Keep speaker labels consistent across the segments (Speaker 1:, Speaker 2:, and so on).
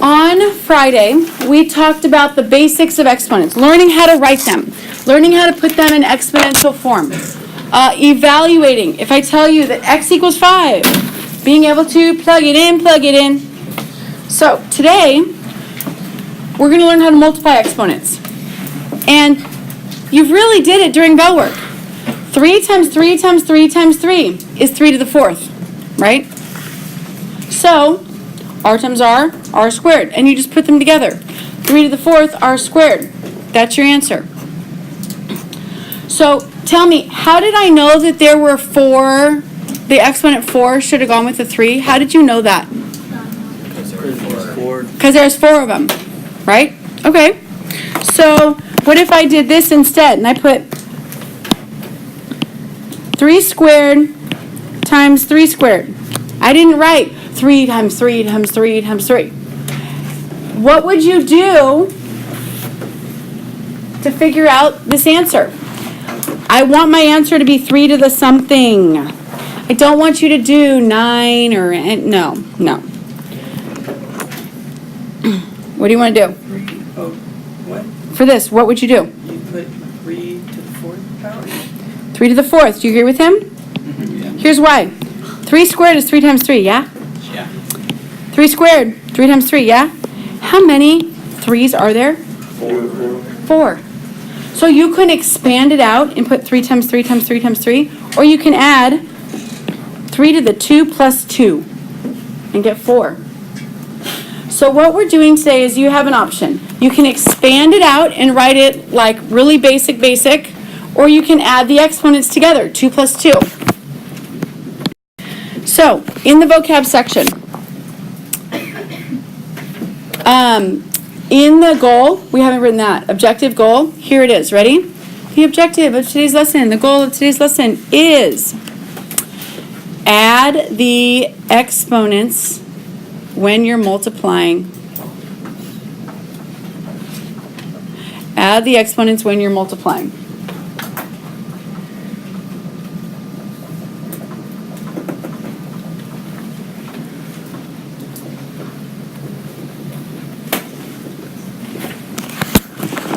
Speaker 1: On Friday, we talked about the basics of exponents, learning how to write them, learning how to put them in exponential form, evaluating. If I tell you that x equals 5, being able to plug it in. So today, we're going to learn how to multiply exponents. And you really did it during bell work. 3 times 3 times 3 times 3 is 3 to the 4th, right? So, r times r squared. And you just put them together. 3 to the 4th, r squared. That's your answer. So, tell me, how did I know that there were 4, the exponent 4 should have gone with the 3? How did you know that? Because there's 4 of them, right? Okay. So, what if I did this instead? And I put 3 squared times 3 squared. I didn't write 3 times 3 times 3 times 3. What would you do to figure out this answer? I want my answer to be 3 to the something. I don't want you to do 9 or, no. What do you want to do?
Speaker 2: What?
Speaker 1: For this, what would you do?
Speaker 2: You put 3 to the 4th power?
Speaker 1: 3 to the 4th. Do you agree with him?
Speaker 2: Yeah.
Speaker 1: Here's why. 3 squared is 3 times 3, yeah?
Speaker 2: Yeah.
Speaker 1: 3 squared, 3 times 3, yeah? How many 3s are there? 4. So you can expand it out and put 3 times 3 times 3 times 3, or you can add 3 to the 2 plus 2 and get 4. So what we're doing today is you have an option. You can expand it out and write it like really basic, or you can add the exponents together, 2 plus 2. So, in the vocab section, in the goal, we haven't written that, objective goal, here it is, ready? The objective of today's lesson, the goal of today's lesson is add the exponents when you're multiplying. Add the exponents when you're multiplying.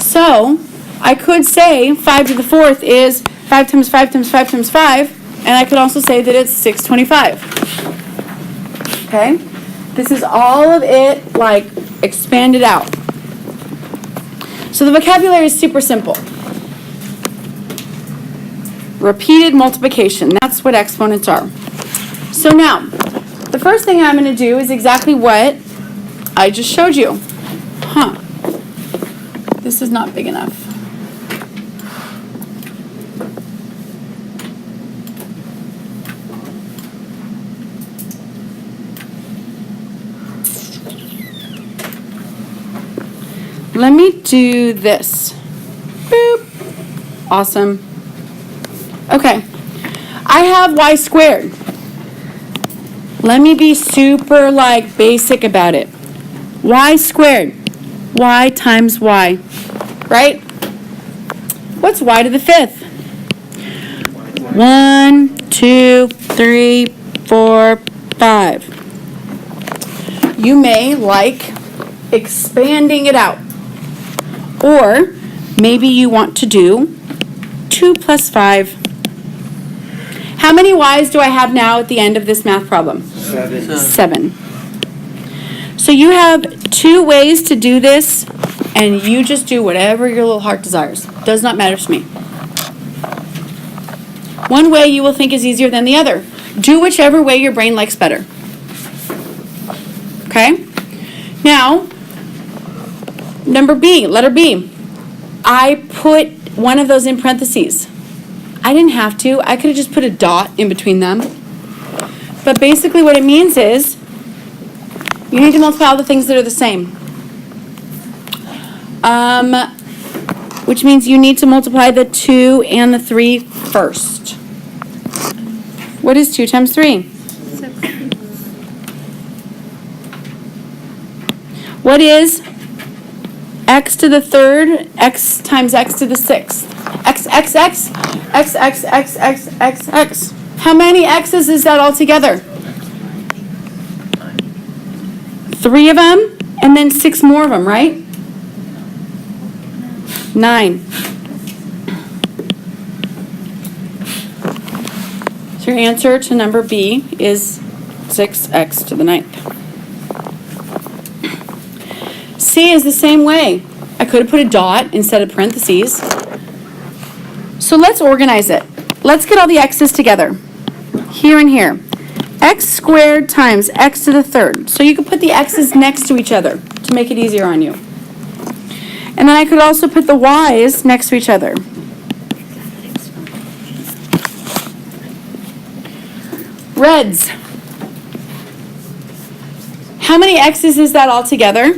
Speaker 1: So, I could say 5 to the 4th is 5 times 5 times 5 times 5, and I could also say that it's 625. Okay? This is all of it, like, expanded out. So the vocabulary is super simple. Repeated multiplication, that's what exponents are. So now, the first thing I'm going to do is exactly what I just showed you. This is not big enough. Let me do this. Boop. Awesome. Okay. I have y squared. Let me be super basic about it. Y squared. Y times y. Right? What's y to the 5th? 1, 2, 3, 4, 5. You may like expanding it out. Or maybe you want to do 2 plus 5. How many y's do I have now at the end of this math problem? 7. So you have 2 ways to do this, and you just do whatever your little heart desires. Does not matter to me. One way you will think is easier than the other. Do whichever way your brain likes better. Okay? Now, number B, letter B. I put one of those in parentheses. I didn't have to. I could have just put a dot in between them. But basically what it means is you need to multiply all the things that are the same. Which means you need to multiply the 2 and the 3 first. What is 2 times 3? 6. What is x to the 3rd, x times x to the 6th? X. How many x's is that altogether? 3 of them? And then 6 more of them, right? 9. So your answer to number B is 6x to the 9th. C is the same way. I could have put a dot instead of parentheses. So let's organize it. Let's get all the x's together. Here and here. X squared times x to the 3rd. So you could put the x's next to each other to make it easier on you. And then I could also put the y's next to each other. Reds. How many x's is that all together?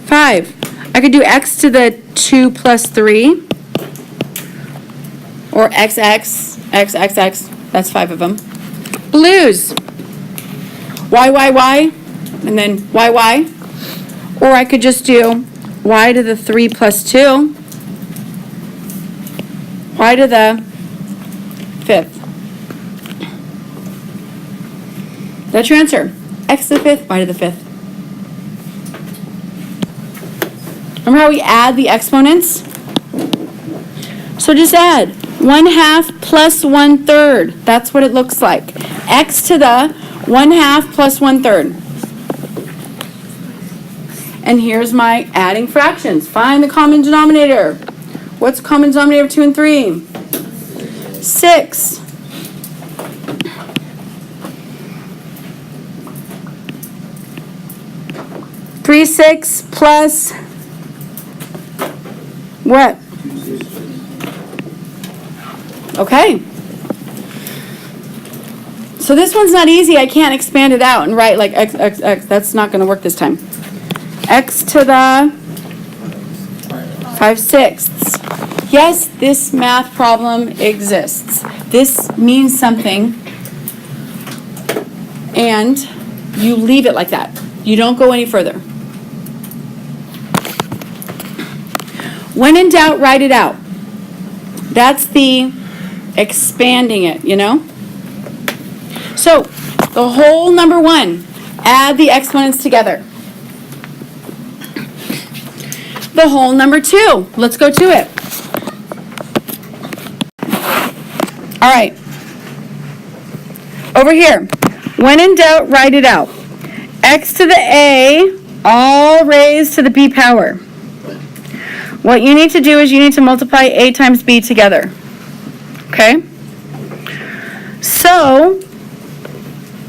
Speaker 1: 5. I could do x to the 2 plus 3. Or xx, xxx. That's 5 of them. Blues. Y, and then y. Or I could just do y to the 3 plus 2. Y to the 5th. That's your answer. X to the 5th, y to the 5th. Remember how we add the exponents? So just add 1/2 plus 1/3. That's what it looks like. X to the 1/2 plus 1/3. And here's my adding fractions. Find the common denominator. What's the common denominator of 2 and 3? 6. Three 6 plus what? Okay. So this one's not easy. I can't expand it out and write like x. That's not going to work this time. X to the 5/6. Yes, this math problem exists. This means something, and you leave it like that. You don't go any further. When in doubt, write it out. That's the expanding it, you know? So, the whole number 1, add the exponents together. The whole number 2, let's go to it. All right. Over here, when in doubt, write it out. X to the A, all raised to the B power. What you need to do is you need to multiply A times B together. Okay? So,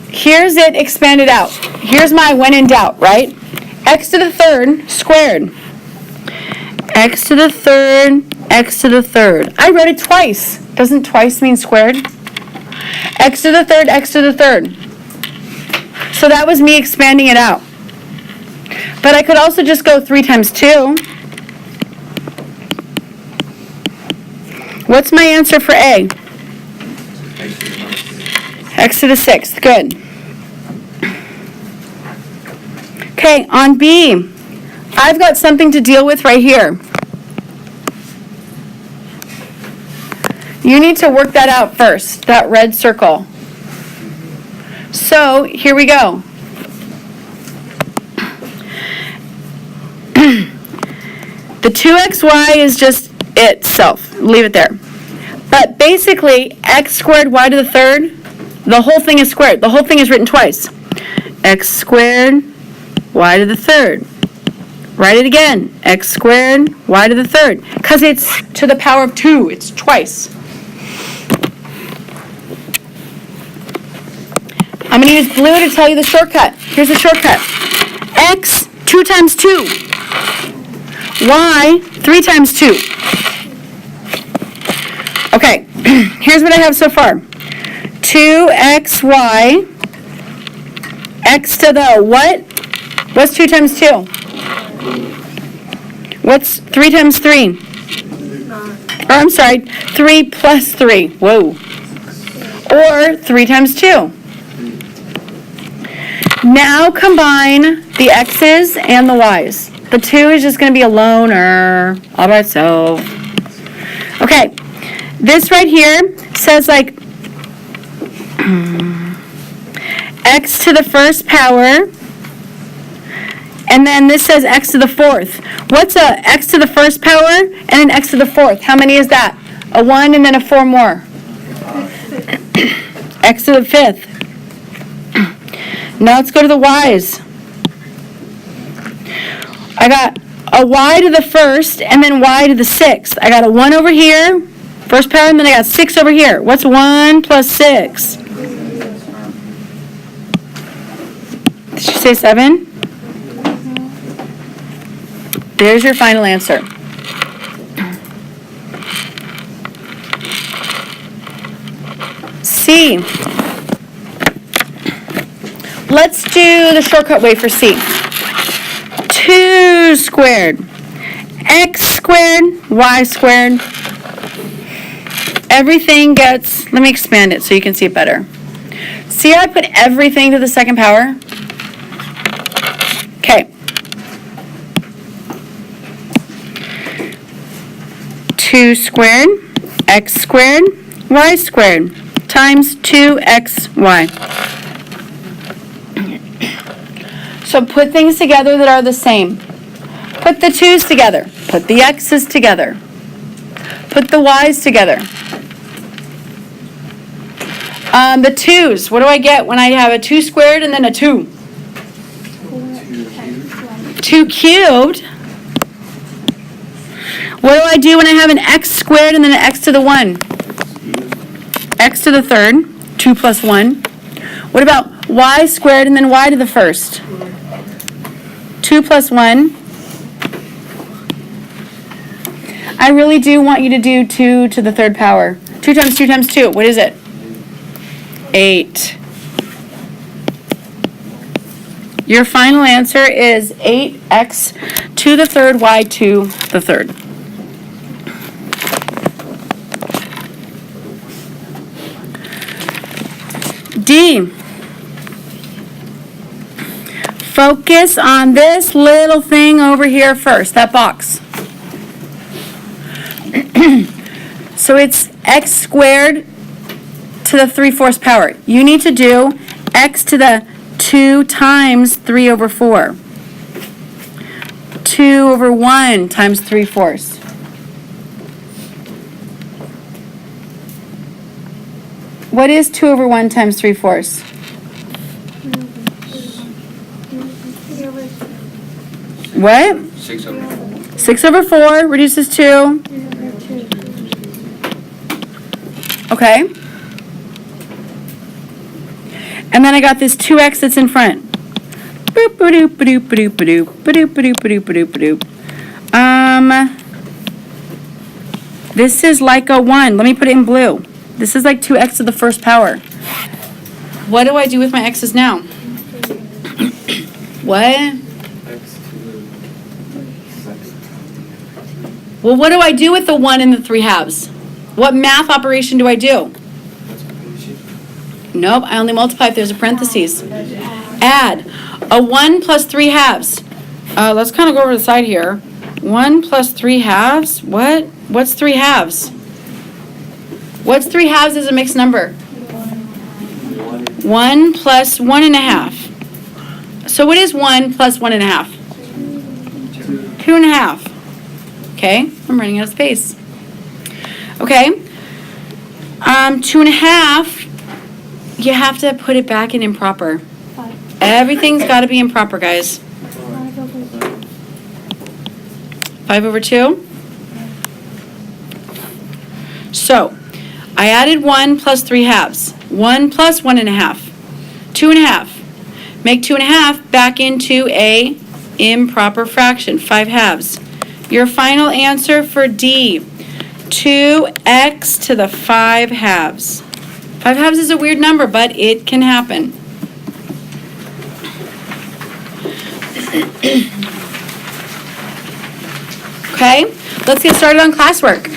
Speaker 1: here's it expanded out. Here's my when in doubt, right? X to the 3rd squared. X to the 3rd, x to the 3rd. I wrote it twice. Doesn't twice mean squared? X to the 3rd, x to the 3rd. So that was me expanding it out. But I could also just go 3 times 2. What's my answer for A? X to the 6th. Good. Okay, on B, I've got something to deal with right here. You need to work that out first, that red circle. So, here we go. The 2xy is just itself. Leave it there. But basically, x squared y to the 3rd, the whole thing is squared. The whole thing is written twice. X squared y to the 3rd. Write it again. X squared y to the 3rd. Because it's to the power of 2. It's twice. I'm going to use blue to tell you the shortcut. Here's the shortcut. X, 2 times 2. Y, 3 times 2. Okay, here's what I have so far. 2xy, x to the what? What's 2 times 2? What's 3 times 3? Or I'm sorry, 3 plus 3. Whoa. Or 3 times 2. Now combine the x's and the y's. The 2 is just going to be a loner all by itself. Okay, this right here says like x to the 1st power And then this says x to the fourth. What's a x to the first power and an x to the fourth? How many is that? A 1 and then a 4 more. X to the fifth. Now let's go to the y's. I got a y to the first and then y to the sixth. I got a 1 over here, first power, and then I got 6 over here. What's 1 plus 6? Did you say 7? There's your final answer. C. Let's do the shortcut way for C. 2 squared, x squared, y squared. Everything gets, let me expand it so you can see it better. See how I put everything to the second power? Okay. 2 squared, x squared, y squared, times 2xy. So put things together that are the same. Put the 2's together. Put the x's together. Put the y's together. The 2's, what do I get when I have a 2 squared and then a 2? 2 cubed. What do I do when I have an x squared and then an x to the 1? X to the third, 2 plus 1. What about y squared and then y to the first? 2 plus 1. I really do want you to do 2 to the third power. 2 times 2 times 2. What is it? 8. Your final answer is 8x to the third y to the third. D. Focus on this little thing over here first, that box. So it's x squared to the 3/4 power. You need to do x to the 2 times 3 over 4. 2 over 1 times 3/4. What is 2 over 1 times 3/4? What?
Speaker 3: 6 over 4.
Speaker 1: 6 over 4 reduces to? Okay. And then I got this 2x that's in front. Boop, ba-doop, ba-doop, ba-doop, ba-doop, ba-doop, ba-doop, ba-doop, ba-doop, ba-doop. This is like a 1. Let me put it in blue. This is like 2x to the first power. What do I do with my x's now? What? Well, what do I do with the 1 and the 3/2? What math operation do I do? Nope, I only multiply if there's a parentheses. Add. A 1 plus 3/2. Let's kind of go over the side here. 1 plus 3/2. What? What's 3/2? What's 3/2 as a mixed number? 1 plus 1.5. So what is 1 plus 1.5? 2.5. Okay, I'm running out of space. Okay. 2.5. You have to put it back in improper. Everything's got to be improper, guys. 5 over 2. So, I added 1 plus 3/2. 1 plus 1.5. 2.5. Make 2.5 back into a improper fraction, 5/2. Your final answer for D, 2x to the 5/2. 5/2 is a weird number, but it can happen. Okay, let's get started on classwork.